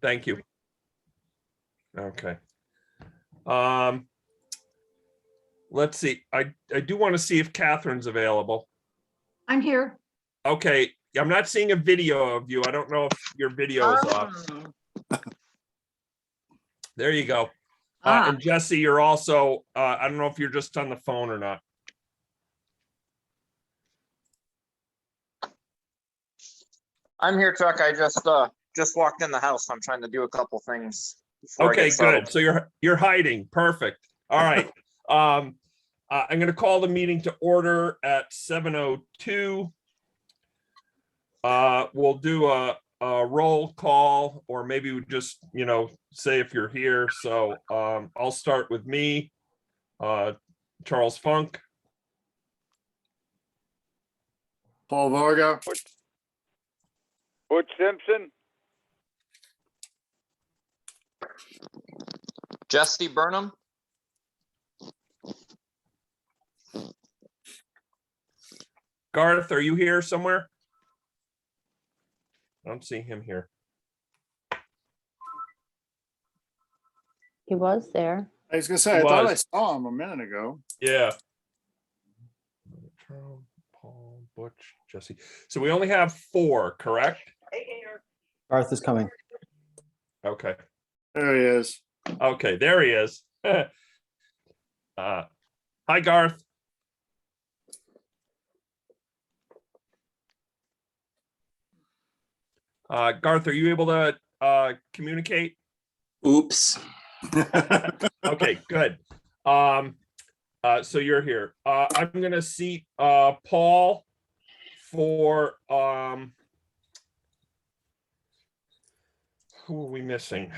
Thank you. Okay. Let's see. I do want to see if Catherine's available. I'm here. Okay. I'm not seeing a video of you. I don't know if your video is off. There you go. And Jesse, you're also, I don't know if you're just on the phone or not. I'm here, Chuck. I just walked in the house. I'm trying to do a couple things. before I Okay, get settled. good. So you're hiding. Perfect. All right. I'm going to call the meeting to order at 7:02. We'll do a roll call, or maybe we just, say if you're here. So I'll start with me. Charles Funk, Paul Varga, Butch Simpson, Jesse Burnham, Garth, are you here somewhere? I don't see him here. He was there. I was gonna say, I thought I saw him a minute ago. Yeah. Paul, Butch, Jesse. So we only have 4, correct? Garth is coming. Okay. There he is. Okay, there he is. Hi, Garth. Garth, are you able to communicate? Oops. Okay, good. So you're here. I'm gonna seat Paul for who are we missing?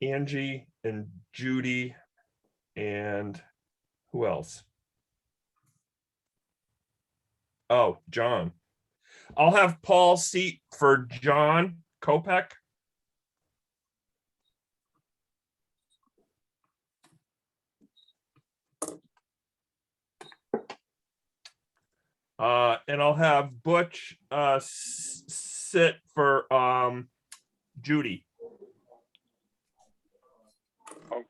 Angie and Judy and who else? Oh, John. I'll have Paul seat for John Kopek. And I'll have Butch sit for Judy.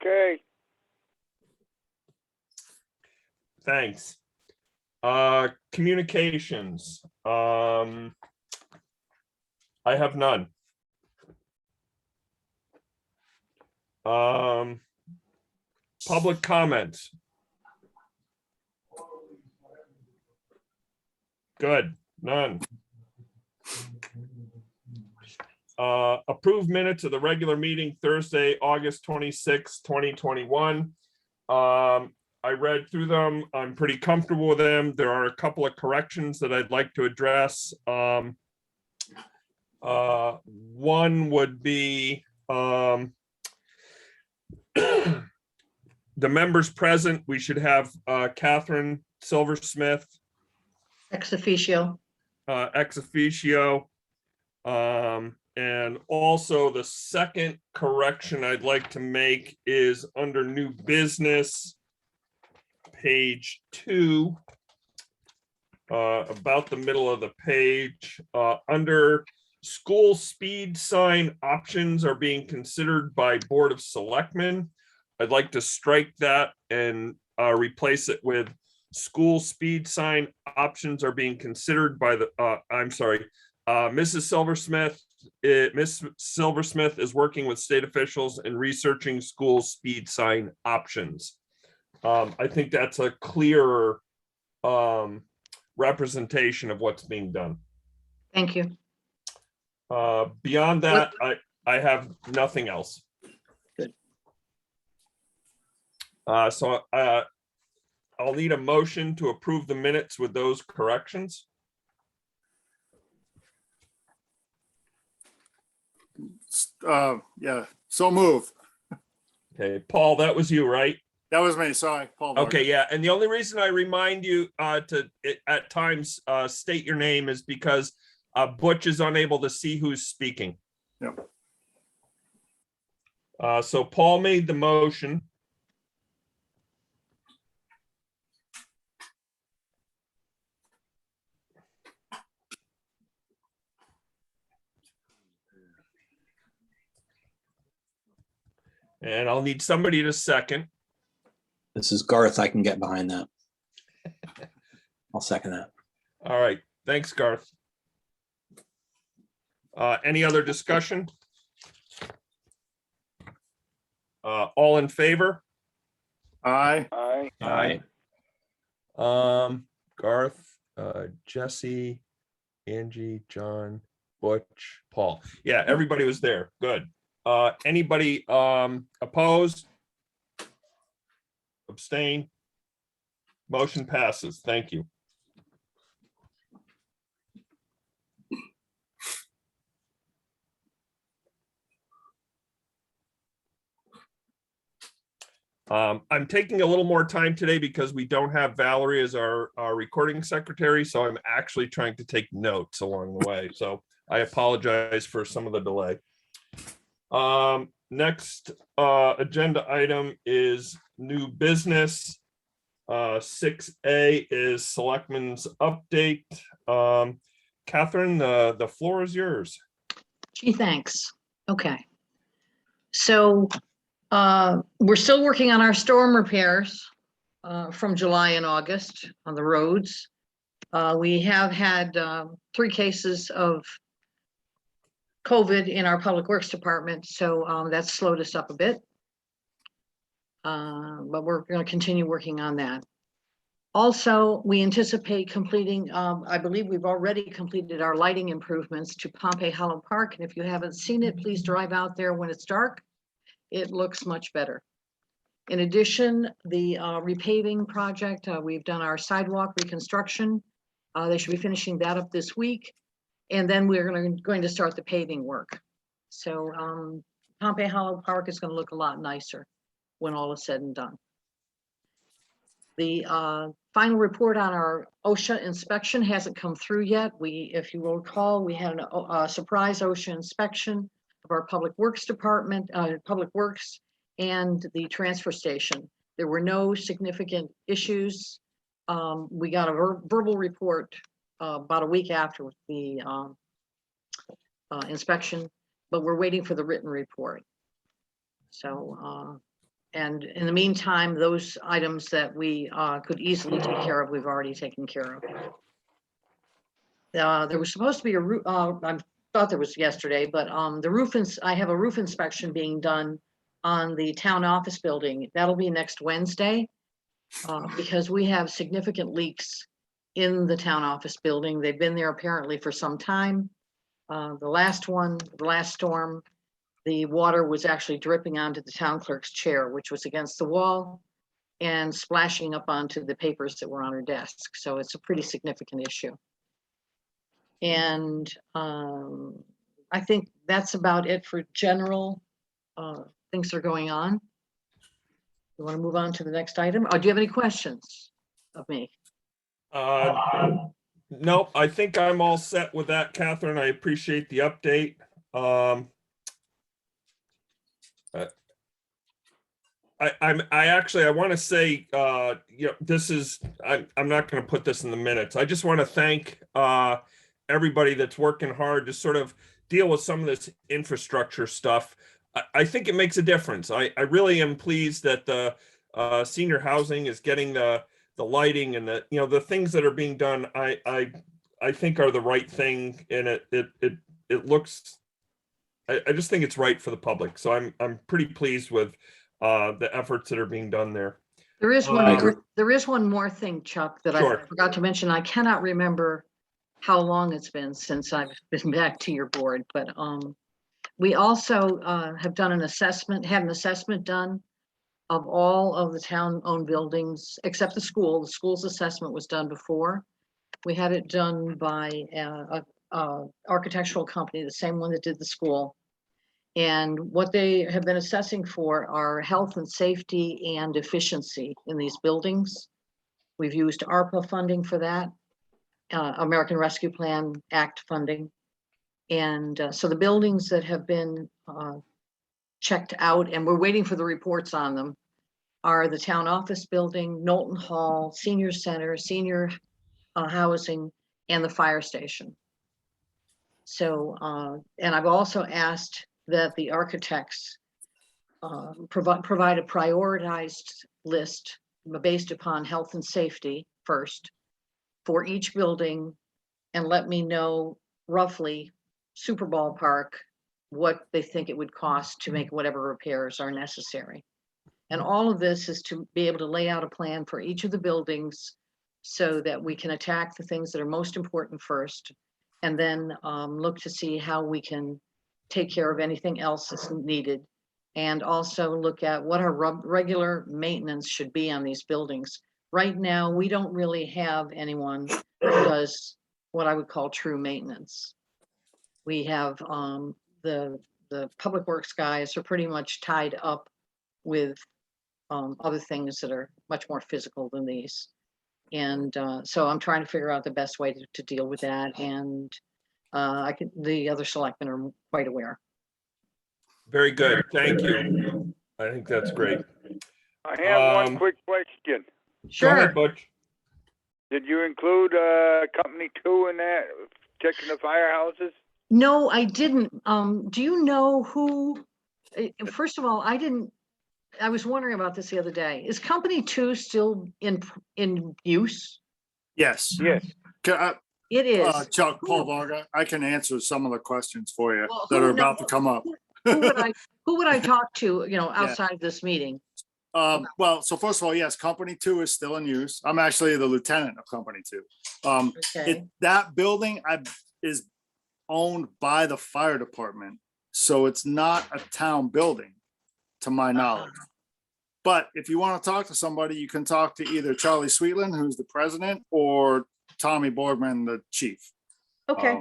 okay. Thanks. Communications. I have none. Public comments. Good, none. Approved minutes of the regular meeting Thursday, August 26, 2021. I read through them. I'm pretty comfortable with them. There are a couple of corrections that I'd like to address. One would be the members present. We should have Catherine Silversmith, Ex officio. ex officio. And also the second correction I'd like to make is under new business, page 2, about the middle of the page, under school speed sign options are being considered by Board of Selectmen. I'd like to strike that and replace it with school speed sign options are being considered by the, Mrs. Silversmith. Ms. Silversmith is working with state officials and researching school speed sign options. I think that's a clearer representation of what's being done. Thank you. Beyond that, I have nothing else. Good. So I'll need a motion to approve the minutes with those corrections. Yeah, so move. Okay, Paul, that was you, right? That was me, sorry, Paul Varga. Okay, yeah, and the only reason I remind you to at times state your name is because Butch is unable to see who's speaking. Yep. So Paul made the motion. And I'll need somebody to second. This is Garth. I can get behind that. I'll second that. All right, thanks, Garth. Any other discussion? All in favor? Aye. Aye. Garth, Jesse, Angie, John, Butch, Paul. Yeah, everybody was there. Good. Anybody opposed? Abstain? Motion passes. Thank you. I'm taking a little more time today because we don't have Valerie as our recording secretary, so I'm actually trying to take notes along the way. So I apologize for some of the delay. Next agenda item is new business. 6A is Selectmen's update. Catherine, the floor is yours. Gee, thanks. Okay. So we're still working on our storm repairs from July and August on the roads. We have had 3 cases of COVID in our Public Works Department, so that's slowed us up a bit. But we're going to continue working on that. Also, we anticipate completing, I believe we've already completed our lighting improvements to Pompey Hollow Park. And if you haven't seen it, please drive out there when it's dark. It looks much better. In addition, the repaving project, we've done our sidewalk reconstruction. They should be finishing that up this week. And then we're going to start the paving work. So Pompey Hollow Park is going to look a lot nicer when all is said and done. The final report on our OSHA inspection hasn't come through yet. If you will recall, we had a surprise OSHA inspection of our Public Works Department, Public Works, and the transfer station. There were no significant issues. We got a verbal report about a week after the inspection, but we're waiting for the written report. So, and in the meantime, those items that we could easily take care of, we've already taken care of. There was supposed to be a roof, I thought there was yesterday, but I have a roof inspection being done on the town office building. That'll be next Wednesday because we have significant leaks in the town office building. They've been there apparently for some time. The last storm, the water was actually dripping onto the town clerk's chair, which was against the wall, and splashing up onto the papers that were on her desk. So it's a pretty significant issue. And I think that's about it for general things that are going on. You want to move on to the next item? Or do you have any questions of me? Nope, I think I'm all set with that, Catherine. I appreciate the update. I want to say, this is, I'm not going to put this in the minutes. I just want to thank everybody that's working hard to sort of deal with some of this infrastructure stuff. I think it makes a difference. I really am pleased that the senior housing is getting the lighting and the things that are being done. I think are the right thing, and it looks. I just think it's right for the public. So I'm pretty pleased with the efforts that are being done there. There is one more thing, Chuck, that Sure. I forgot to mention. I cannot remember how long it's been since I've been back to your board, but we also have done an assessment, had an assessment done of all of the town-owned buildings, except the school. The school's assessment was done before. We had it done by a architectural company, the same one that did the school. And what they have been assessing for are health and safety and efficiency in these buildings. We've used ARPA funding for that, American Rescue Plan Act funding. And so the buildings that have been checked out, and we're waiting for the reports on them, are the town office building, Knowlton Hall, senior center, senior housing, and the fire station. So, and I've also asked that the architects provide a prioritized list based upon health and safety first for each building, and let me know roughly, super ballpark, what they think it would cost to make whatever repairs are necessary. And all of this is to be able to lay out a plan for each of the buildings so that we can attack the things that are most important first, and then look to see how we can take care of anything else that's needed. And also look at what our regular maintenance should be on these buildings. Right now, we don't really have anyone who does what I would call true maintenance. We have the public works guys are pretty much tied up with other things that are much more physical than these. And so I'm trying to figure out the best way to deal with that. And the other selectmen are quite aware. Very good. Thank you. I think that's great. I have one Um, quick question. Go ahead, Sure. Butch. Did you include company 2 in that, checking the firehouses? No, I didn't. Do you know who, first of all, I was wondering about this the other day. Is company 2 still in use? Yes. Yes. It is. Chuck, Paul Varga, I can answer some of the questions for you Well, that who are about to come up. Who would I talk to, Yeah. outside of this meeting? Well, so first of all, yes, company 2 is still in use. I'm actually the lieutenant of company 2. Okay, That building is owned by the fire department, so it's not a town building, to my knowledge. But if you want to talk to somebody, you can talk to either Charlie Sweetland, who's the president, or Tommy Borgman, the chief. okay.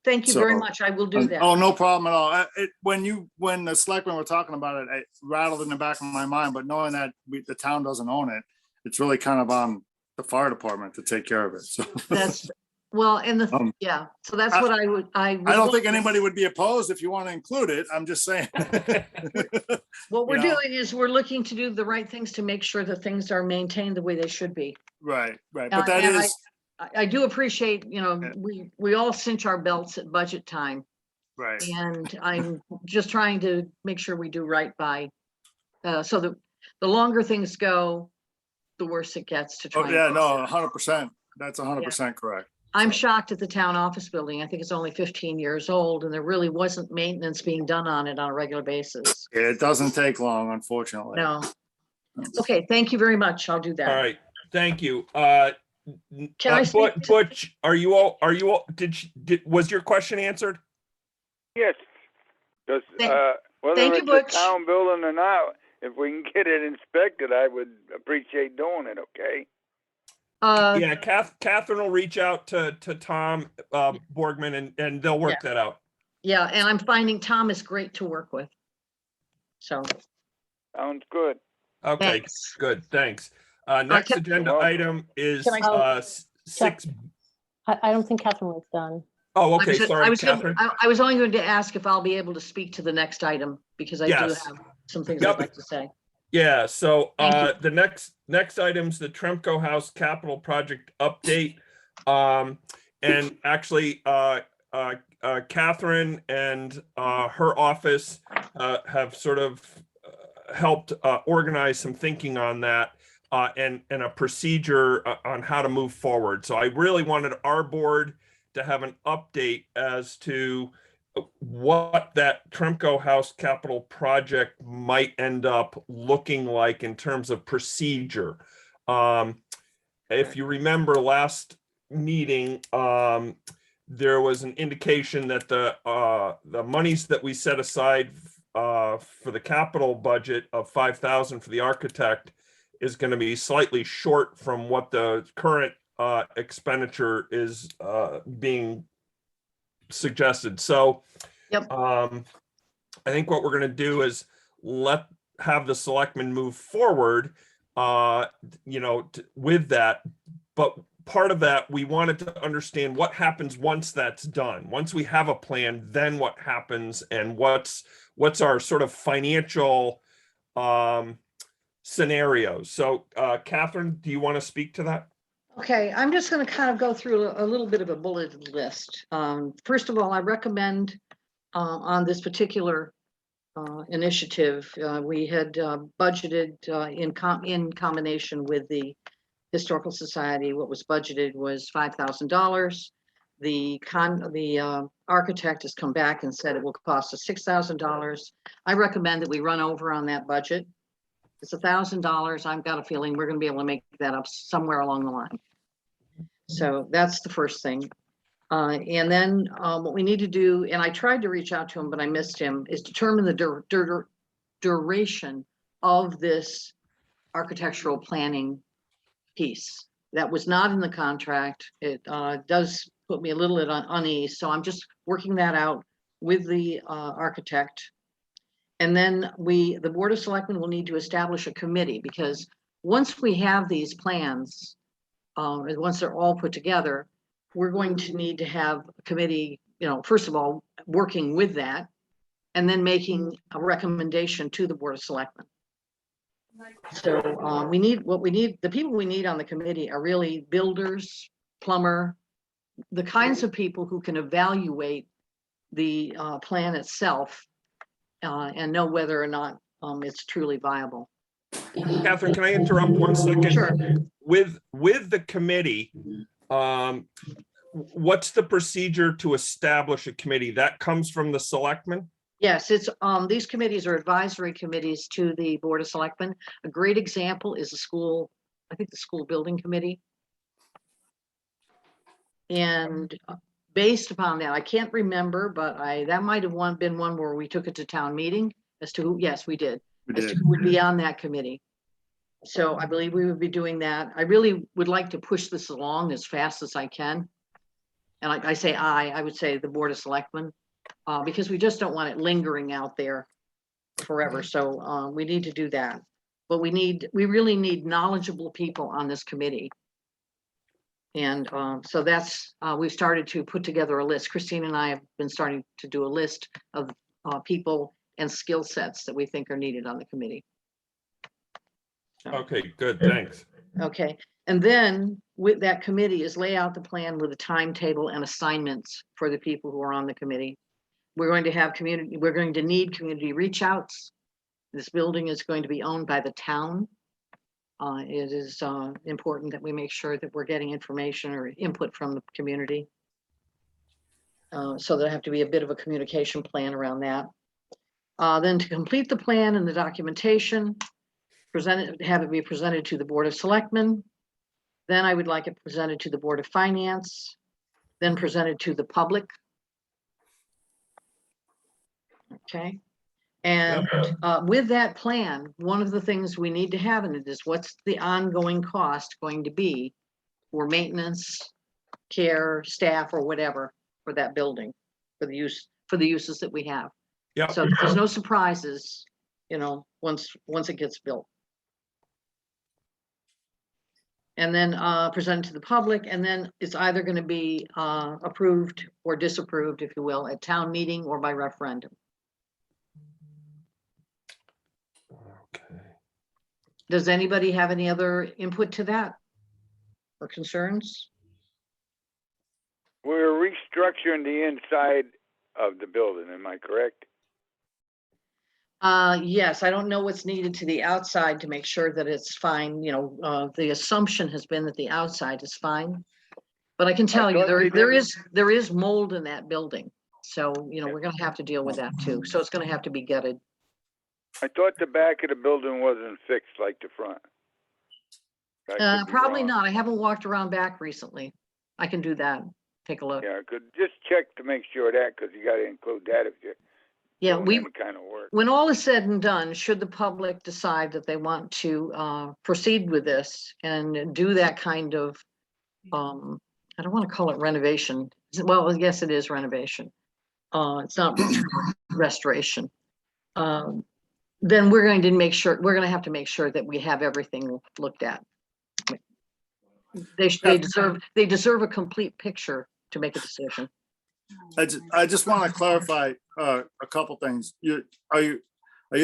Thank you very much. I will do that. Oh, no problem at all. When the selectmen were talking about it, it rattled in the back of my mind, but knowing that the town doesn't own it, it's really kind of on the fire department to take care of it. So That's, well, and yeah, so that's what I would. I don't think anybody would be opposed if you want to include it. I'm just saying. What we're you know. doing is we're looking to do the right things to make sure that things are maintained the way they should be. Right. But that And is, I do appreciate, we all cinch our belts at budget time, right. and I'm just trying to make sure we do right by, so the longer things go, the worse it gets to try. Oh, yeah, no, 100%. That's 100% correct. I'm shocked at the town office building. I think it's only 15 years old, and there really wasn't maintenance being done on it on a regular basis. It doesn't take long, unfortunately. No. Okay, thank you very much. I'll do that. All right. Thank you. Can I speak to- Butch, was your question answered? Yes. Does, Thank whether you, it's a Butch. town building or not, if we can get it inspected, I would appreciate doing it, okay? Yeah, Catherine will reach out to Tom Borgman and they'll work that out. Yeah, and I'm finding Tom is great to work with. So, Sounds good. Okay, thanks. good, thanks. Next can- agenda You're welcome. item is Can I- six. I don't think Catherine was done. Oh, I okay, was- sorry, Catherine. I was only going to ask if I'll be able to speak to the next item, because I do Yes. have some things Yep. I'd like to say. Yeah, so Thank the next item's the Tremco House Capital Project update. And actually Catherine and her office have sort of helped organize some thinking on that and a procedure on how to move forward. So I really wanted our board to have an update as to what that Tremco House Capital Project might end up looking like in terms of procedure. If you remember last meeting, there was an indication that the monies that we set aside for the capital budget of 5,000 for the architect is going to be slightly short from what the current expenditure is being suggested. So Yep. I think what we're going to do is have the selectmen move forward with that. But part of that, we wanted to understand what happens once that's done. Once we have a plan, then what happens and what's our sort of financial scenarios. So Catherine, do you want to speak to that? Okay, I'm just going to kind of go through a little bit of a bulleted list. First of all, I recommend on this particular initiative. We had budgeted in combination with the Historical Society. What was budgeted was $5,000. The architect has come back and said it will cost us $6,000. I recommend that we run over on that budget. It's $1,000. I've got a feeling we're going to be able to make that up somewhere along the line. So that's the first thing. And then what we need to do, and I tried to reach out to him, but I missed him, is determine the duration of this architectural planning piece. That was not in the contract. It does put me a little at unease. So I'm just working that out with the architect. And then the Board of Selectmen will need to establish a committee, because once we have these plans, and once they're all put together, we're going to need to have a committee, first of all, working with that, and then making a recommendation to the Board of Selectmen. So the people we need on the committee are really builders, plumber, the kinds of people who can evaluate the plan itself and know whether or not it's truly viable. Catherine, can I interrupt 1 second? Sure. With the committee, what's the procedure to establish a committee? That comes from the selectmen? Yes, it's these committees are advisory committees to the Board of Selectmen. A great example is the school building committee. And based upon that, I can't remember, but that might have been one where we took it to town meeting as to who, yes, we did. As to who would be on that committee. So I believe we would be doing that. I really would like to push this along as fast as I can. And like I say, I would say the Board of Selectmen, because we just don't want it lingering out there forever. So we need to do that. But we really need knowledgeable people on this committee. And so that's, we've started to put together a list. Christine and I have been starting to do a list of people and skill sets that we think are needed on the committee. Okay, good, thanks. Okay, and then with that committee is lay out the plan with a timetable and assignments for the people who are on the committee. We're going to need community reach outs. This building is going to be owned by the town. It is important that we make sure that we're getting information or input from the community. So there have to be a bit of a communication plan around that. Then to complete the plan and the documentation, have it be presented to the Board of Selectmen. Then I would like it presented to the Board of Finance, then presented to the public. Okay. And with that plan, one of the things we need to have in it is what's the ongoing cost going to be for maintenance, care, staff, or whatever for that building, for the uses that we have. Yeah. So there's no surprises, once it gets built. And then presented to the public, and then it's either going to be approved or disapproved, if you will, at town meeting or by referendum. Okay. Does anybody have any other input to that or concerns? We're restructuring the inside of the building, am I correct? Yes, I don't know what's needed to the outside to make sure that it's fine. The assumption has been that the outside is fine. But I can tell you there is mold in that building. So, we're going to have to deal with that too. So it's going to have to be gutted. I thought the back of the building wasn't fixed like the front. I could be Probably wrong. not. I haven't walked around back recently. I can do that. Take a look. Yeah, could just check to make sure that, because you got to include that if you're Yeah, doing any kind of work. when all is said and done, should the public decide that they want to proceed with this and do that kind of, I don't want to call it renovation. Well, yes, it is renovation. It's not restoration. Then we're going to have to make sure that we have everything looked at. They deserve a complete picture to make a decision. I just want to clarify a couple things. Are you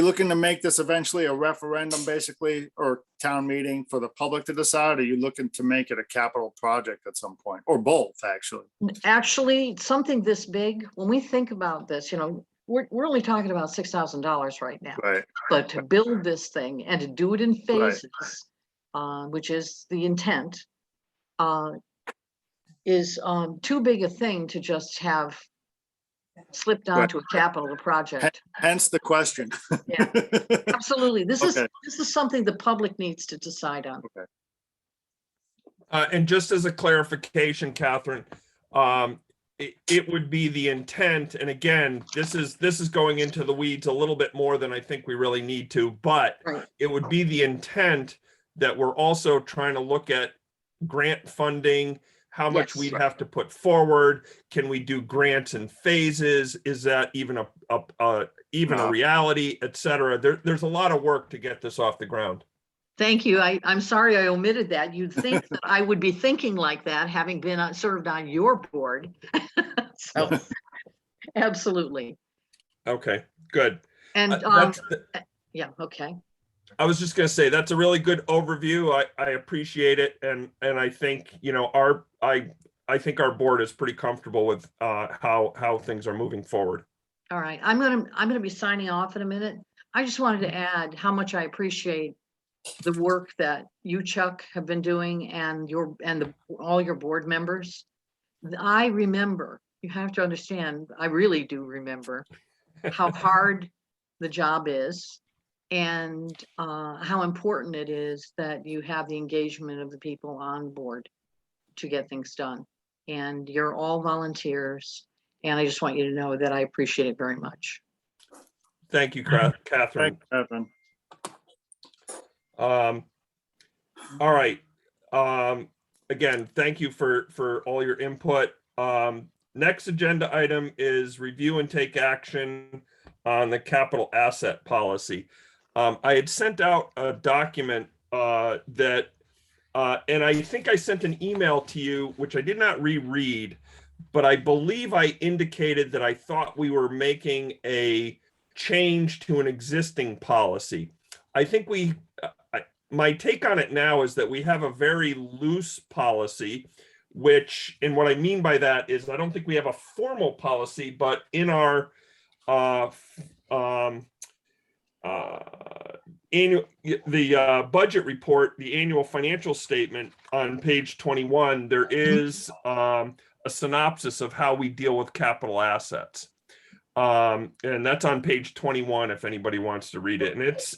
looking to make this eventually a referendum, basically, or town meeting for the public to decide? Or are you looking to make it a capital project at some point, or both, actually? Actually, something this big, when we think about this, we're only talking about $6,000 right now. Right. But to build this thing and to do it in phases, which is the intent, is too big a thing to just have slipped Right. onto a capital project. Hence the question. Yeah. Absolutely. This Okay. is something the public needs to decide on. And just as a clarification, Catherine, it would be the intent, and again, this is going into the weeds a little bit more than I think we really need to, but Right. it would be the intent that we're also trying to look at grant funding, how much Yes. we'd have to put forward. Can we do grants in phases? Is that even a reality, et cetera? There's a lot of work to get this off the ground. Thank you. I'm sorry I omitted that. You'd think that I would be thinking like that, having been served on your board. So, absolutely. Okay, good. And, That's yeah, okay. I was just gonna say, that's a really good overview. I appreciate it. And I think, I think our board is pretty comfortable with how things are moving forward. All right. I'm gonna be signing off in a minute. I just wanted to add how much I appreciate the work that you, Chuck, have been doing and all your board members. I remember, you have to understand, I really do remember how hard the job is and how important it is that you have the engagement of the people on board to get things done. And you're all volunteers. And I just want you to know that I appreciate it very much. Thank you, Catherine. Thank you, Catherine. All right. Again, thank you for all your input. Next agenda item is review and take action on the capital asset policy. I had sent out a document that, and I think I sent an email to you, which I did not reread, but I believe I indicated that I thought we were making a change to an existing policy. I think my take on it now is that we have a very loose policy, and what I mean by that is I don't think we have a formal policy, but in our budget report, the annual financial statement on page 21, there is a synopsis of how we deal with capital assets. And that's on page 21 if anybody wants to read it. And it's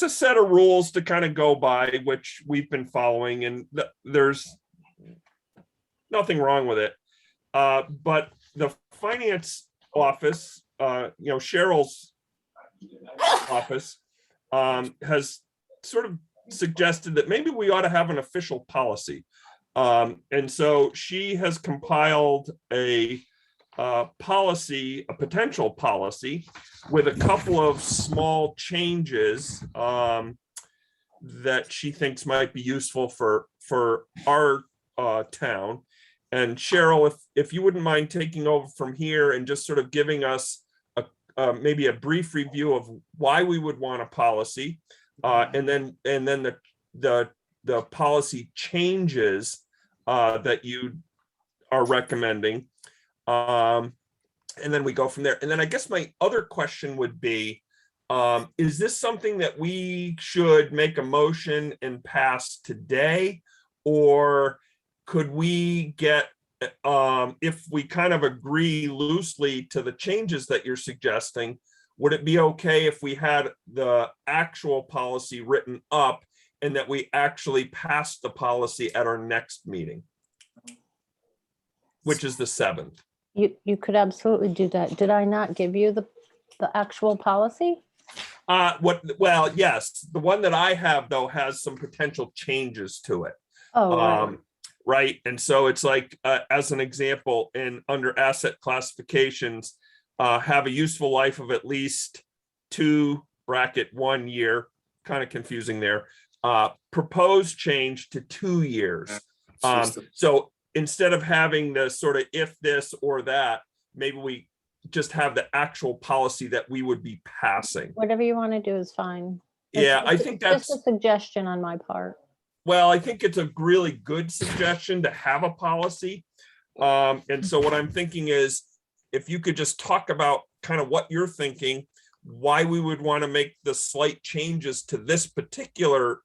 a set of rules to kind of go by, which we've been following, and there's nothing wrong with it. But the finance office, Cheryl's office, has sort of suggested that maybe we ought to have an official policy. And so she has compiled a potential policy with a couple of small changes that she thinks might be useful for our town. And Cheryl, if you wouldn't mind taking over from here and just sort of giving us maybe a brief review of why we would want a policy, and then the policy changes that you are recommending. And then we go from there. And then I guess my other question would be, is this something that we should make a motion and pass today? Or could we get, if we kind of agree loosely to the changes that you're suggesting, would it be okay if we had the actual policy written up and that we actually pass the policy at our next meeting, which is the 7th? You could absolutely do that. Did I not give you the actual policy? Well, yes, the one that I have though has some potential changes to it. Oh, right. Right. And so it's like, as an example, under asset classifications, have a useful life of at least 1 year, kind of confusing there. Proposed change to 2 years. So instead of having the sort of if this or that, maybe we just have the actual policy that we would be passing. Whatever you want to do is fine. Yeah, I think that's just a suggestion on my part. Well, I think it's a really good suggestion to have a policy. And so what I'm thinking is if you could just talk about kind of what you're thinking, why we would want to make the slight changes to this particular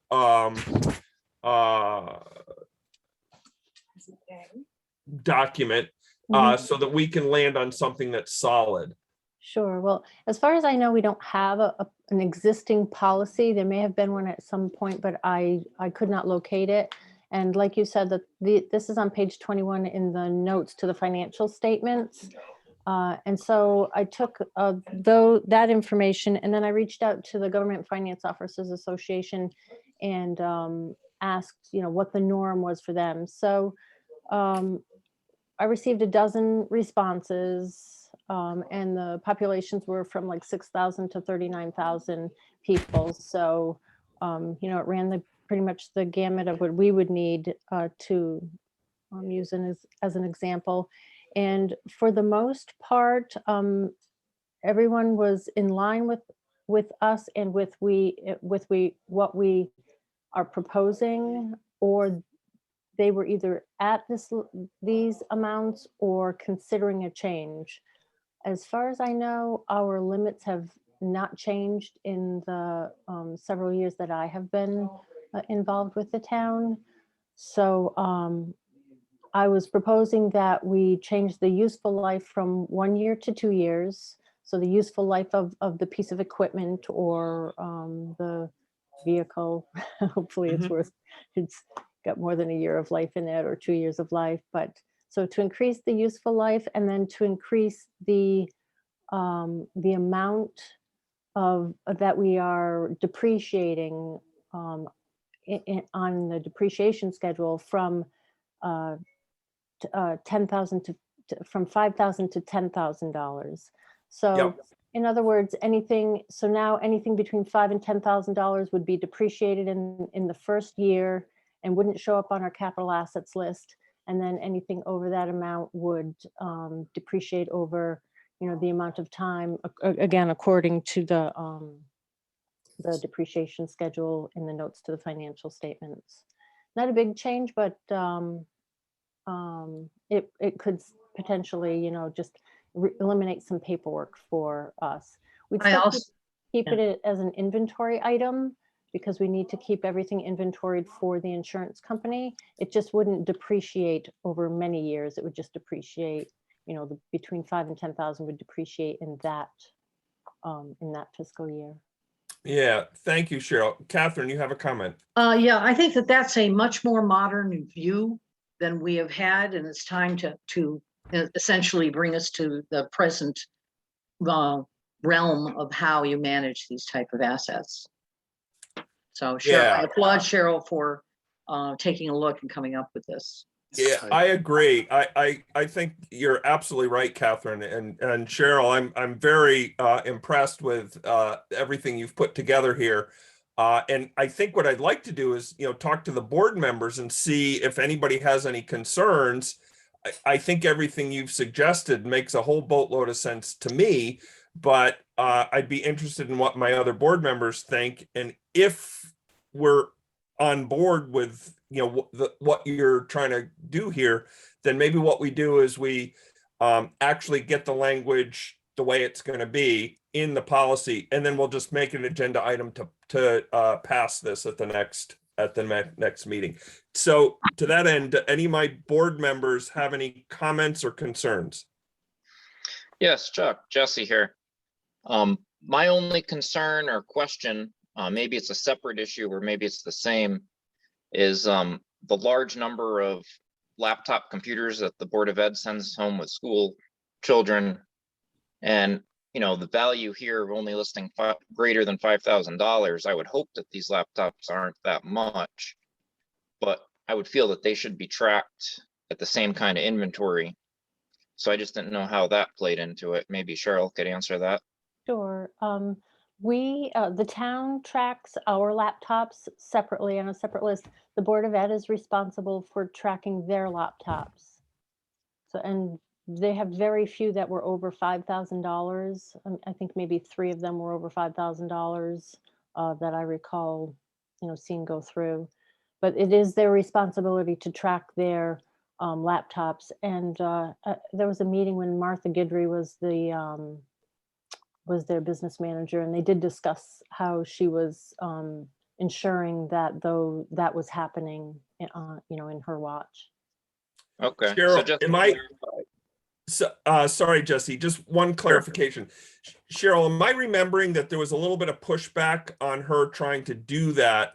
document, so that we can land on something that's solid. Sure. Well, as far as I know, we don't have an existing policy. There may have been one at some point, but I could not locate it. And like you said, this is on page 21 in the notes to the financial statements. And so I took that information, and then I reached out to the Government Finance Officers Association and asked, what the norm was for them. So I received a dozen responses, and the populations were from like 6,000 to 39,000 people. So, it ran pretty much the gamut of what we would need to use as an example. And for the most part, everyone was in line with us and with what we are proposing, or they were either at these amounts or considering a change. As far as I know, our limits have not changed in the several years that I have been involved with the town. So I was proposing that we change the useful life from 1 year to 2 years. So the useful life of the piece of equipment or the vehicle, hopefully it's got more than a year of life in it or 2 years of life. But so to increase the useful life, and then to increase the amount of that we are depreciating on the depreciation schedule from 10,000 from $5,000 to $10,000. So Yep. in other words, now anything between $5,000 and $10,000 would be depreciated in the first year and wouldn't show up on our capital assets list. And then anything over that amount would depreciate over, the amount of time, again, according to the depreciation schedule in the notes to the financial statements. Not a big change, but it could potentially, just eliminate some paperwork for us. We'd I still also, keep it as an inventory item because we need to keep everything inventoried for the insurance company. It just wouldn't depreciate over many years. It would just depreciate, between 5,000 and 10,000 would depreciate in that fiscal year. Yeah, thank you, Cheryl. Catherine, you have a comment? yeah, I think that's a much more modern view than we have had, and it's time to essentially bring us to the present realm of how you manage these type of assets. So Cheryl, Yeah. I applaud Cheryl for taking a look and coming up with this. Yeah, I agree. I think you're absolutely right, Catherine, and Cheryl. I'm very impressed with everything you've put together here. And I think what I'd like to do is, talk to the board members and see if anybody has any concerns. I think everything you've suggested makes a whole boatload of sense to me, but I'd be interested in what my other board members think. And if we're on board with, what you're trying to do here, then maybe what we do is we actually get the language the way it's going to be in the policy, and then we'll just make an agenda item to pass this at the next meeting. So to that end, do any of my board members have any comments or concerns? Yes, Chuck, Jesse here. My only concern or question, maybe it's a separate issue or maybe it's the same, is the large number of laptop computers that the Board of Ed sends home with school children. And, the value here of only listing greater than $5,000, I would hope that these laptops aren't that much, but I would feel that they should be tracked at the same kind of inventory. So I just didn't know how that played into it. Maybe Cheryl could answer that. Sure. The town tracks our laptops separately on a separate list. The Board of Ed is responsible for tracking their laptops. So, and they have very few that were over $5,000. I think maybe 3 of them were over $5,000 that I recall, seeing go through. But it is their responsibility to track their laptops. And there was a meeting when Martha Guidry was their business manager, and they did discuss how she was ensuring that though that was happening, in her watch. Okay, so Cheryl, just am I, sorry, Jesse, just one clarification. Cheryl, am I remembering that there was a little bit of pushback on her trying to do that?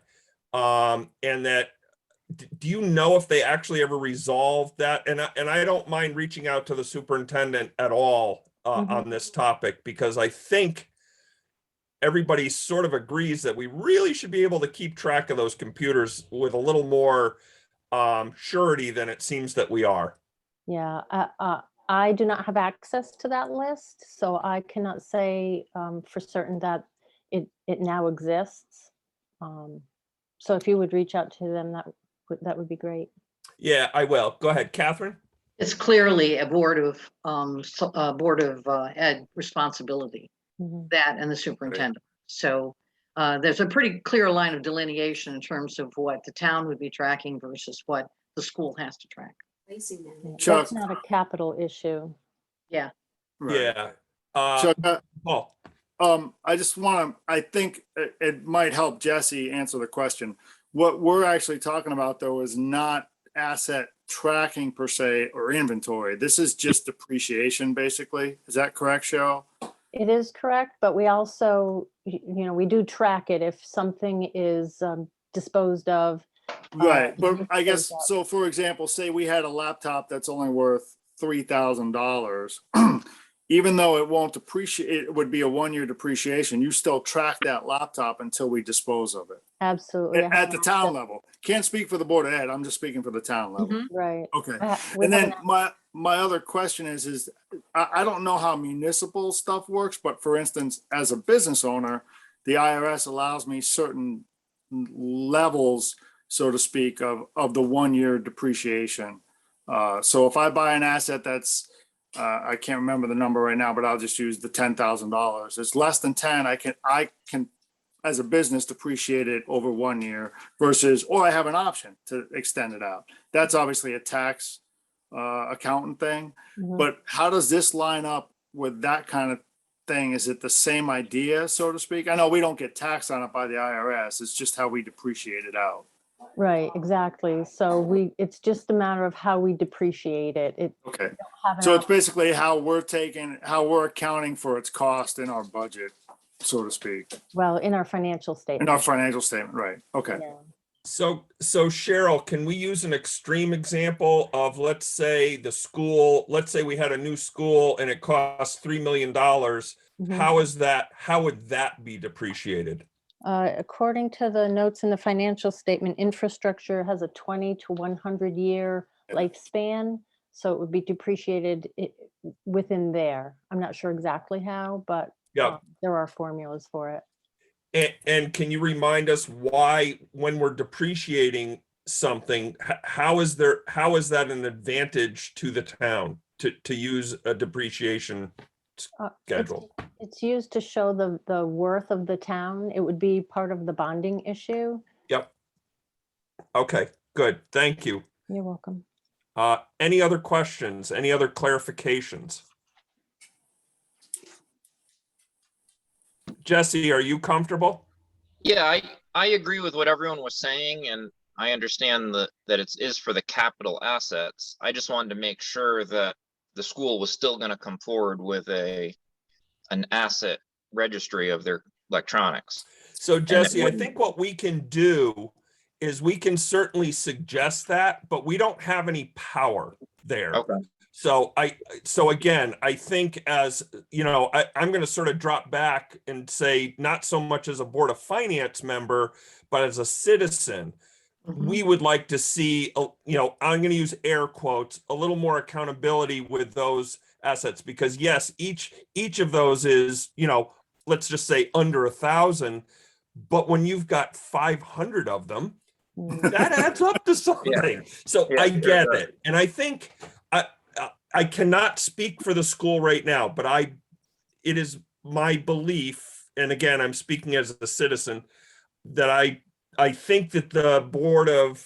And that, do you know if they actually ever resolved that? And I don't mind reaching out to the superintendent at all on this topic, because I think everybody sort of agrees that we really should be able to keep track of those computers with a little more surety than it seems that we are. Yeah, I do not have access to that list, so I cannot say for certain that it now exists. So if you would reach out to them, that would be great. Yeah, I will. Go ahead, Catherine. It's clearly a Board of Ed responsibility, that and the superintendent. So there's a pretty clear line of delineation in terms of what the town would be tracking versus what the school has to track. Chuck. That's not a capital issue. Yeah. Right. Yeah. Chuck, Paul. I think it might help Jesse answer the question. What we're actually talking about though is not asset tracking per se or inventory. This is just depreciation basically. Is that correct, Cheryl? It is correct, but we also, we do track it if something is disposed of. Right, but I guess, disposed of. so for example, say we had a laptop that's only worth $3,000. Even though it won't depreciate, it would be a 1-year depreciation. You still track that laptop until we dispose of it. Absolutely. At the town level. Can't speak for the Board of Ed. I'm just speaking for the town level. Right. Okay. We And have then my other question is I don't know how municipal stuff works, but for instance, as a business owner, the IRS allows me certain levels, so to speak, of the 1-year depreciation. So if I buy an asset that's, I can't remember the number right now, but I'll just use the $10,000. It's less than 10. I can, as a business, depreciate it over 1 year versus, or I have an option to extend it out. That's obviously a tax accountant thing. But how does this line up with that kind of thing? Is it the same idea, so to speak? I know we don't get taxed on it by the IRS. It's just how we depreciate it out. Right, exactly. So it's just a matter of how we depreciate it. Okay. So it's basically how we're accounting for its cost in our budget, so to speak. Well, in our financial statement. In our financial statement, right? Okay. Yeah. So Cheryl, can we use an extreme example of, let's say we had a new school and it costs $3 million. How would that be depreciated? According to the notes in the financial statement, infrastructure has a 20 to 100 year lifespan. So it would be depreciated within there. I'm not sure exactly how, but there are formulas for it. And can you remind us why, when we're depreciating something, how is that an advantage to the town to use a depreciation schedule? It's used to show the worth of the town. It would be part of the bonding issue. Yep. Okay, good. Thank you. You're welcome. Any other questions? Any other clarifications? Jesse, are you comfortable? Yeah, I agree with what everyone was saying, and I understand that it is for the capital assets. I just wanted to make sure that the school was still going to come forward with an asset registry of their electronics. So Jesse, I think what we can do is we can certainly suggest that, but we don't have any power there. Okay. So again, I think as, I'm going to sort of drop back and say, not so much as a Board of Finance member, but as a citizen, we would like to see, I'm going to use air quotes, a little more accountability with those assets, because yes, each of those is, let's just say under 1,000, but when you've got 500 of them, that adds up to something. Yeah. So yeah, I get it. And I think I cannot speak for the school right now, but it is my belief, and again, I'm speaking as a citizen, that I think that the Board of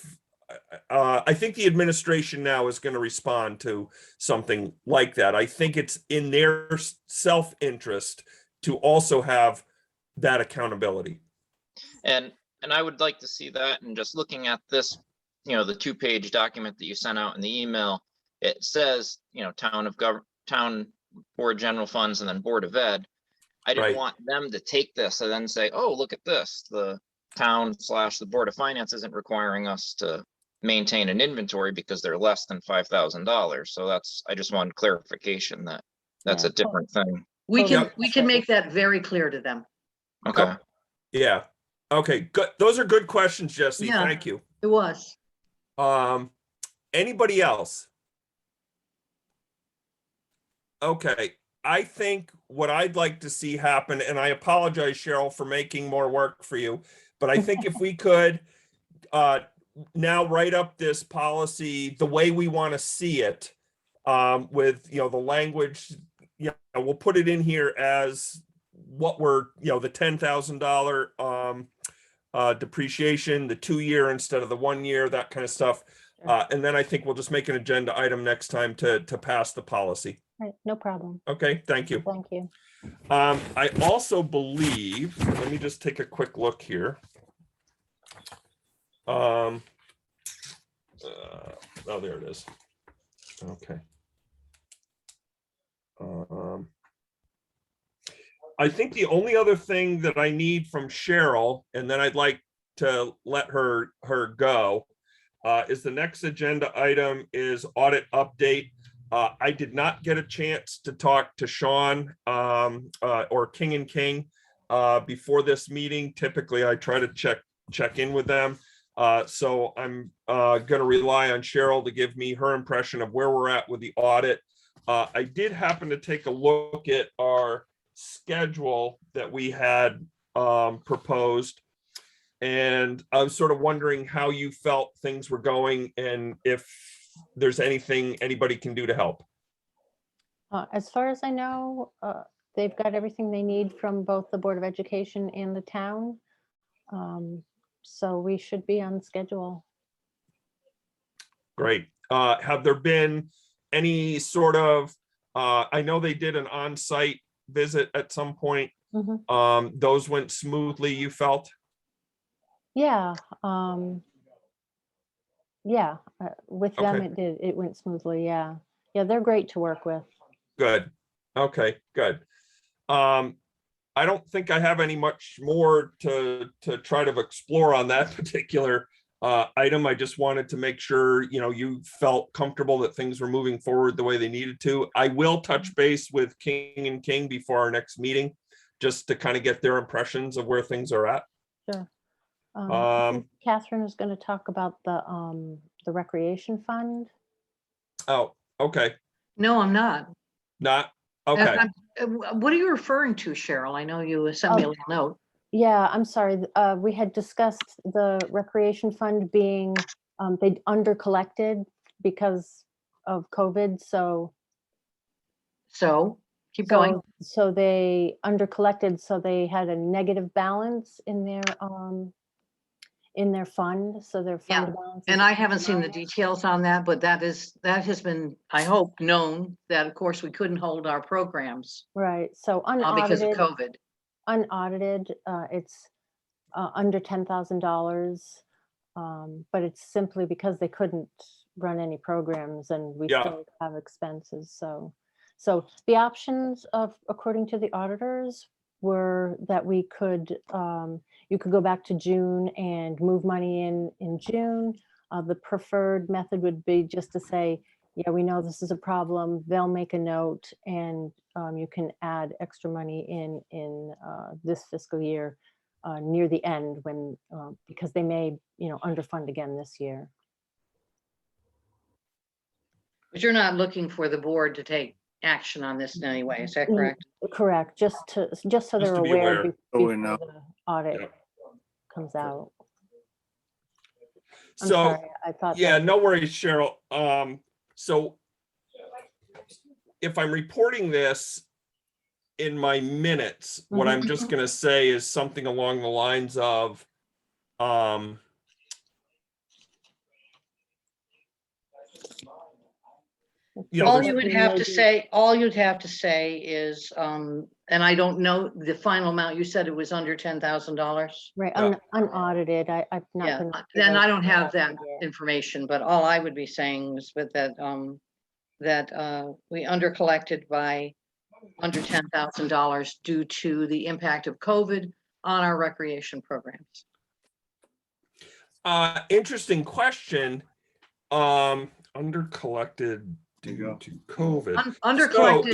I think the administration now is going to respond to something like that. I think it's in their self-interest to also have that accountability. And I would like to see that, and just looking at this, you know, the 2-page document that you sent out in the email, it says, you know, town board general funds and then Board of Ed. I didn't Right. want them to take this and then say, oh, look at this, the town / the Board of Finance isn't requiring us to maintain an inventory because they're less than $5,000. So I just wanted clarification that that's Yeah. a different thing. We Totally can make that very clear to them. Okay. Yeah. Okay, good. Those are good questions, Jesse. Yeah. Thank you. It was. Anybody else? Okay, I think what I'd like to see happen, and I apologize, Cheryl, for making more work for you, but I think if we could now write up this policy the way we want to see it, with, you know, the language, you know, we'll put it in here as what we're, you know, the $10,000 depreciation, the 2-year instead of the 1 year, that kind of stuff. And then I think we'll just make an agenda item next time to pass the policy. Right, no problem. Okay, thank you. Thank you. I also believe, let me just take a quick look here. Oh, there it is. Okay. I think the only other thing that I need from Cheryl, and then I'd like to let her go, is the next agenda item is audit update. I did not get a chance to talk to Sean or King and King before this meeting. Typically, I try to check in with them. So I'm going to rely on Cheryl to give me her impression of where we're at with the audit. I did happen to take a look at our schedule that we had proposed, and I was sort of wondering how you felt things were going and if there's anything anybody can do to help. As far as I know, they've got everything they need from both the Board of Education and the town. So we should be on schedule. Great. Have there been any sort of, I know they did an on-site visit at some point. Mhm. Those went smoothly, you felt? Yeah. Yeah, with them Okay. it went smoothly. Yeah. Yeah, they're great to work with. Good. Okay, good. I don't think I have any much more to try to explore on that particular item. I just wanted to make sure, you know, you felt comfortable that things were moving forward the way they needed to. I will touch base with King and King before our next meeting, just to kind of get their impressions of where things are at. Sure. I think Catherine is going to talk about the recreation fund. Oh, okay. No, I'm not. Not, okay. What are you referring to, Cheryl? I know you sent me a little note. Yeah, I'm sorry. We had discussed the recreation fund being, they'd under-collected because of COVID, so. So keep going. So they under-collected, so they had a negative balance in their fund, so their Yeah, fund balance. And is I haven't seen the minus. details on that, but that has been, I hope, known that, of course, we couldn't hold our programs Right, so because of unaudited, COVID. unaudited, it's under $10,000. But it's simply because they couldn't run any programs and we Yeah. still have expenses. So the options of, according to the auditors, were that we could, you could go back to June and move money in June. The preferred method would be just to say, yeah, we know this is a problem. They'll make a note and you can add extra money in this fiscal year near the end when, because they may, underfund again this year. But you're not looking for the board to take action on this in any way, is that correct? Correct, just so they're to be aware aware. So we before know. the audit Yep. comes out. I'm So, sorry, I thought. yeah, that- no worries, Cheryl. So if I'm reporting this in my minutes, what I'm just gonna say is something along the lines of, you know, All there's- you would have to say, all you'd have to say is, and I don't know the final amount, you said it was under $10,000. Right, Yeah. unaudited, I've not Yeah, been. then I don't have that Yeah. information, but all I would be saying is with that, we under collected by under $10,000 due to the impact of COVID on our recreation programs. Interesting question. Under collected There you go. due to COVID. Under So collected,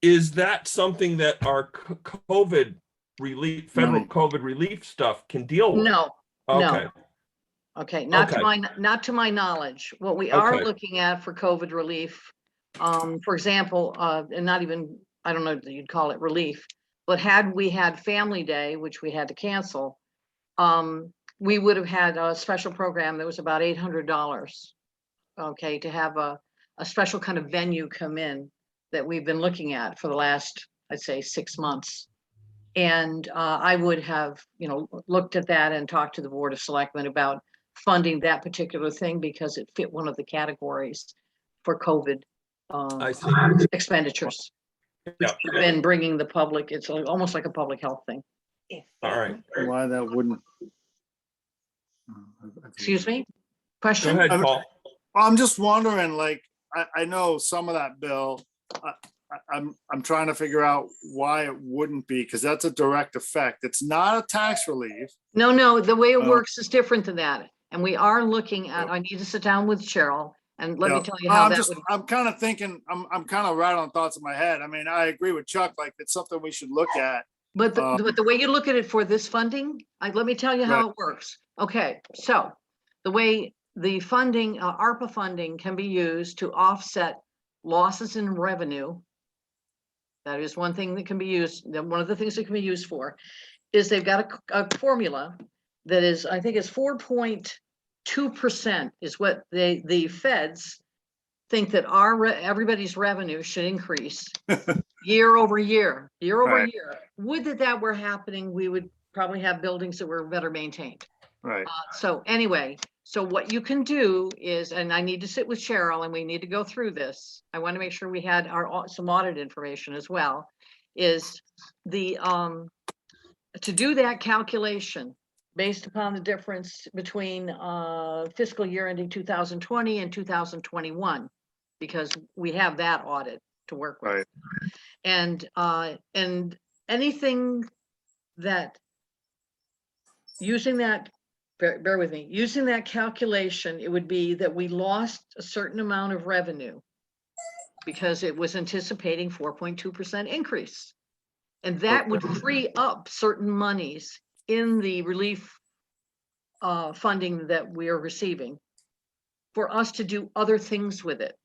is that something that our COVID relief, federal COVID relief stuff can deal with? no, Okay, no. Okay, not to Okay. not to my knowledge. What we are Okay. looking at for COVID relief, for example, and not even, I don't know that you'd call it relief, but had we had Family Day, which we had to cancel, we would have had a special program that was about $800. Okay, to have a special kind of venue come in that we've been looking at for the last, I'd say, 6 months. And I would have, looked at that and talked to the Board of Selectmen about funding that particular thing because it fit one of the categories for COVID I see. expenditures. Yeah, Been bringing the public, it's almost like a public health thing. all right. Why that wouldn't. Excuse me? Go Question? ahead, Paul. I'm just wondering, like, I know some of that bill, I'm trying to figure out why it wouldn't be, because that's a direct effect. It's not a tax relief. No, the way it Oh. works is different than that. And we are looking at, I need to sit down with Cheryl and let me Yeah. tell you how I'm that just, would. I'm kind of thinking, I'm kind of rattling thoughts in my head. I mean, I agree with Chuck, like, it's something we should look at. But the way you look at it for this funding, let me tell you how it works. Okay, so the way the funding, ARPA funding can be used to offset losses in revenue. That is one thing that can be used, one of the things that can be used for, is they've got a formula that is, I think it's 4.2% is what the feds think that everybody's revenue should increase year over year. Right. Would that were happening, we would probably have buildings that were better maintained. Right. So anyway, so what you can do is, and I need to sit with Cheryl and we need to go through this. I want to make sure we had some audit information as well, is to do that calculation based upon the difference between fiscal year ending 2020 and 2021, because we have that audit to work with. Right. And anything that, using that, bear with me, using that calculation, it would be that we lost a certain amount of revenue because it was anticipating 4.2% increase. And that would free up certain monies in the relief funding that we are receiving for us to do other things with it.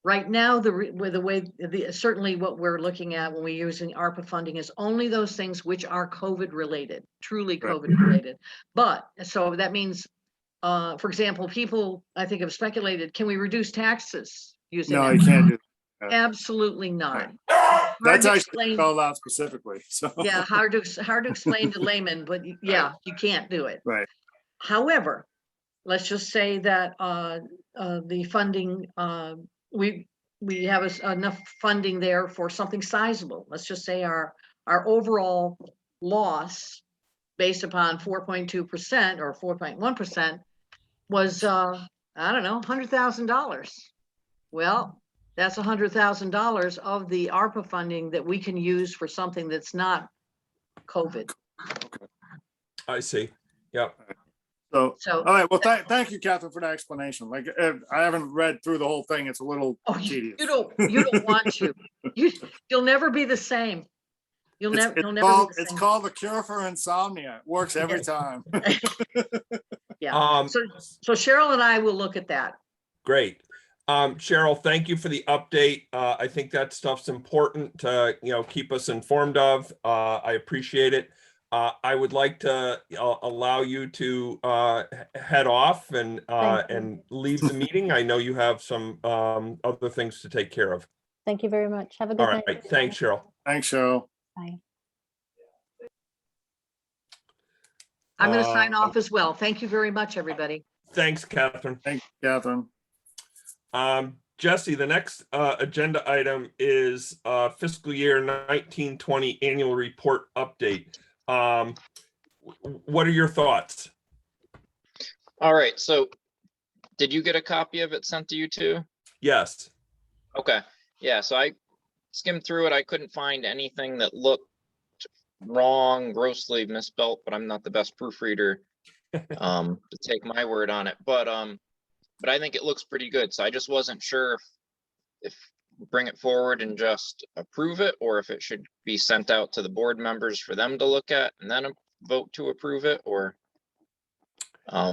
Right now, certainly what we're looking at when we're using ARPA funding is only those things which are COVID related, truly Right. COVID related. But so that means, for example, people I think have speculated, can we reduce taxes using No, that? you can't do that. Absolutely not. Right. Hard That's to actually explain. spelled out specifically, so. Yeah, hard to explain to laymen, but yeah, you can't do it. Right. However, let's just say that the funding, we have enough funding there for something sizable. Let's just say our overall loss based upon 4.2% or 4.1% was I don't know, $100,000. Well, that's $100,000 of the ARPA funding that we can use for something that's not COVID. I see. Yep. So, So, all right, well, thank you, Catherine, for that explanation. Like, I haven't read through the whole thing. It's a little oh, tedious. you don't want to. You'll never be the same. You'll never be the It's same. called the cure for insomnia. It works every Yes. time. Yeah. So Cheryl and I will look at that. Great. Cheryl, thank you for the update. I think that stuff's important to, keep us informed of. I appreciate it. I would like to allow you to head off and leave the meeting. I know you have some other things to take care of. Thank you very much. Have a good All night. right. Thanks, Cheryl. Thanks, Cheryl. Bye. I'm going to sign off as well. Thank you very much, everybody. Thanks, Catherine. Thanks, Catherine. Jesse, the next agenda item is fiscal year 1920 annual report update. What are your thoughts? All right, so did you get a copy of it sent to you too? Yes. Okay, yeah, so I skimmed through it. I couldn't find anything that looked wrong, grossly misspelt, but I'm not the best proofreader to take my word on it. But I think it looks pretty good. So I just wasn't sure if bring it forward and just approve it, or if it should be sent out to the board members for them to look at and then vote to approve it, or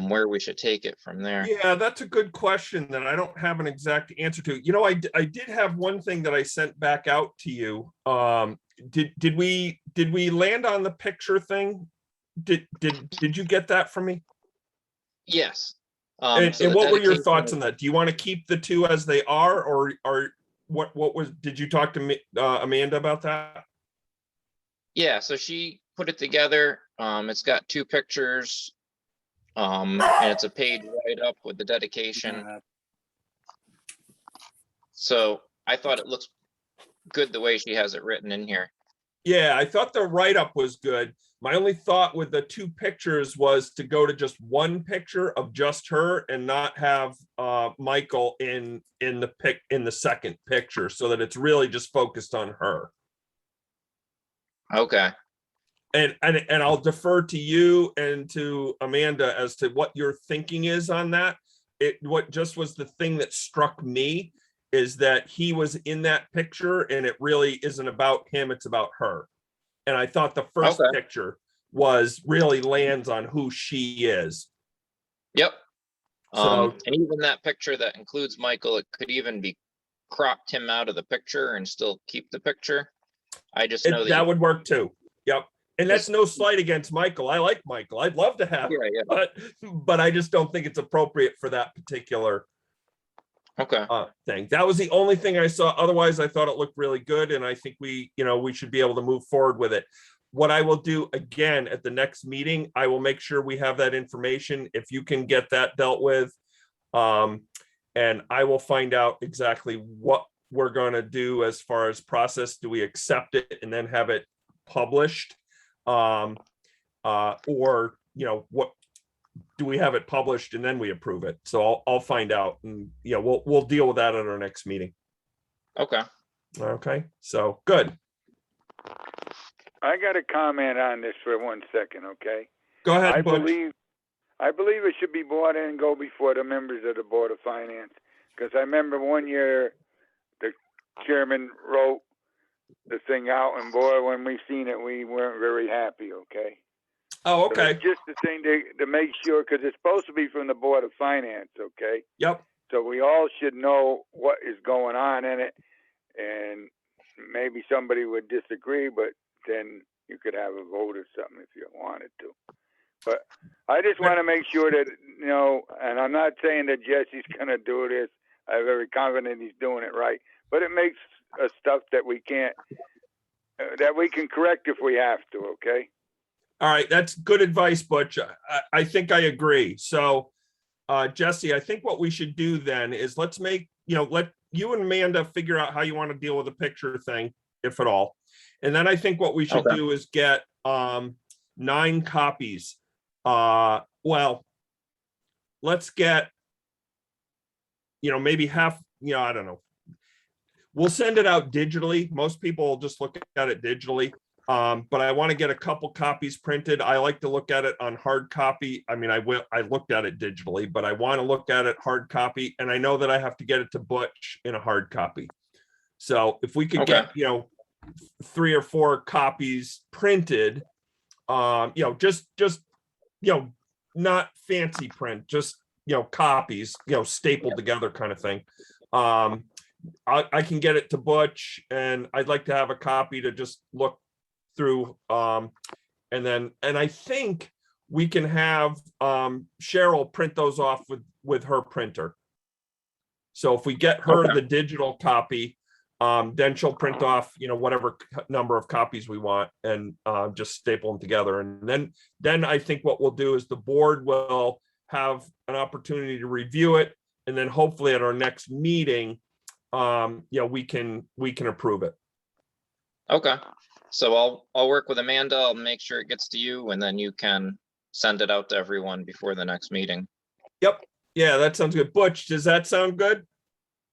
where we should take it from there. Yeah, that's a good question that I don't have an exact answer to. You know, I did have one thing that I sent back out to you. Did we land on the picture thing? Did you get that from me? Yes. And, So and the what were your dedication thoughts is- on that? Do you want to keep the two as they are, or what was, did you talk to me, Amanda, about that? Yeah, so she put it together. It's got two pictures. And it's a page right up with the dedication. So I thought it looks good the way she has it written in here. Yeah, I thought the write-up was good. My only thought with the two pictures was to go to just one picture of just her and not have Michael in the second picture, so that it's really just focused on her. Okay. And I'll defer to you and to Amanda as to what your thinking is on that. What just was the thing that struck me is that he was in that picture and it really isn't about him, it's about her. And I thought the first Okay. picture was really lands on who she is. Yep. So And even that picture that includes Michael, it could even be cropped him out of the picture and still keep the picture. I just know that would work too. Yep. And that's Just- no slight against Michael. I like Michael. I'd love to have, Yeah, yeah. but I just don't think it's appropriate for that particular Okay. thing. That was the only thing I saw. Otherwise, I thought it looked really good, and I think we should be able to move forward with it. What I will do again at the next meeting, I will make sure we have that information. If you can get that dealt with, and I will find out exactly what we're going to do as far as process. Do we accept it and then have it published, or what? Do we have it published and then we approve it? So I'll find out, and we'll deal with that at our next meeting. Okay. Okay, so good. I got a comment on this for 1 second, okay? Go ahead, I Butch. believe it should be brought in and go before the members of the Board of Finance. Because I remember one year the chairman wrote the thing out, and boy, when we seen it, we weren't very happy, okay? Oh, So okay. it's just the thing to make sure, because it's supposed to be from the Board of Finance, okay? Yep. So we all should know what is going on in it, and maybe somebody would disagree, but then you could have a vote or something if you wanted to. But I just want to make sure that, and I'm not saying that Jesse's going to do this. I'm very confident he's doing it right, but it makes stuff that we can't, that we can correct if we have to, okay? All right, that's good advice, Butch. I think I agree. So, Jesse, I think what we should do then is let you and Amanda figure out how you want to deal with the picture thing, if at all. And then I think what we should do is get 9 copies. Well, let's get, maybe half, I don't know. We'll send it out digitally. Most people will just look at it digitally. But I want to get a couple copies printed. I like to look at it on hard copy. I mean, I looked at it digitally, but I want to look at it hard copy. And I know that I have to get it to Butch in a hard copy. So if we could get, 3 or 4 copies printed, just not fancy print, just, copies, stapled together kind of thing. I can get it to Butch, and I'd like to have a copy to just look through, and I think we can have Cheryl print those off with her printer. So if we get her the digital copy, then she'll print off whatever number of copies we want, and just staple them together. And then I think what we'll do is the board will have an opportunity to review it, and then hopefully at our next meeting we can approve it. Okay, so I'll work with Amanda. I'll make sure it gets to you and then you can send it out to everyone before the next meeting. Yep. Yeah, that sounds good. Butch, does that sound good?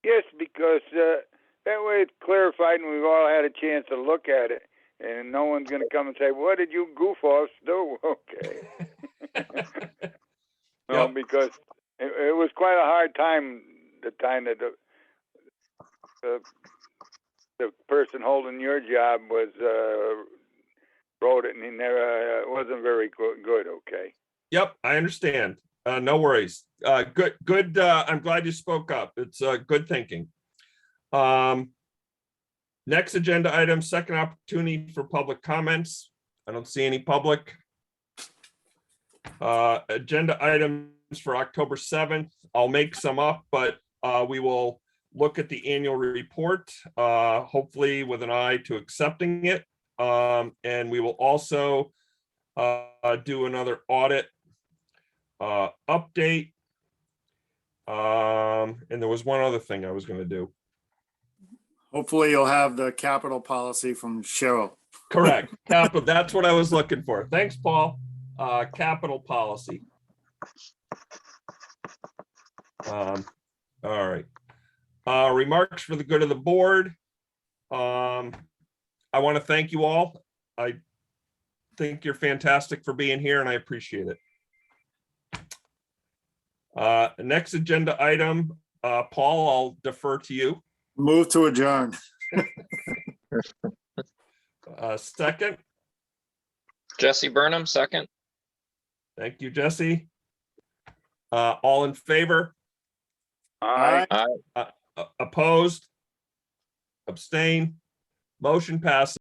Yes, because that way it's clarified and we've all had a chance to look at it. And no one's going to come and say, what did you goof-offs do? Okay. No, Yep. because it was quite a hard time, the time that the person holding your job was wrote it, and he never wasn't very good. Okay. Yep, I understand. No worries. Good. I'm glad you spoke up. It's good thinking. Next agenda item, second opportunity for public comments. I don't see any public. Agenda items for October 7th. I'll make some up, but we will look at the annual report, hopefully with an eye to accepting it. And we will also do another audit update. And there was one other thing I was going to do. Hopefully you'll have the capital policy from Cheryl. Correct. Capital. That's what I was looking for. Thanks, Paul. Capital policy. All right. Remarks for the good of the board. I want to thank you all. I think you're fantastic for being here and I appreciate it. Next agenda item, Paul, I'll defer to you. Move to adjourn. Second. Jesse Burnham, second. Thank you, Jesse. All in favor? Aye. Aye. Opposed? Abstain? Motion passes.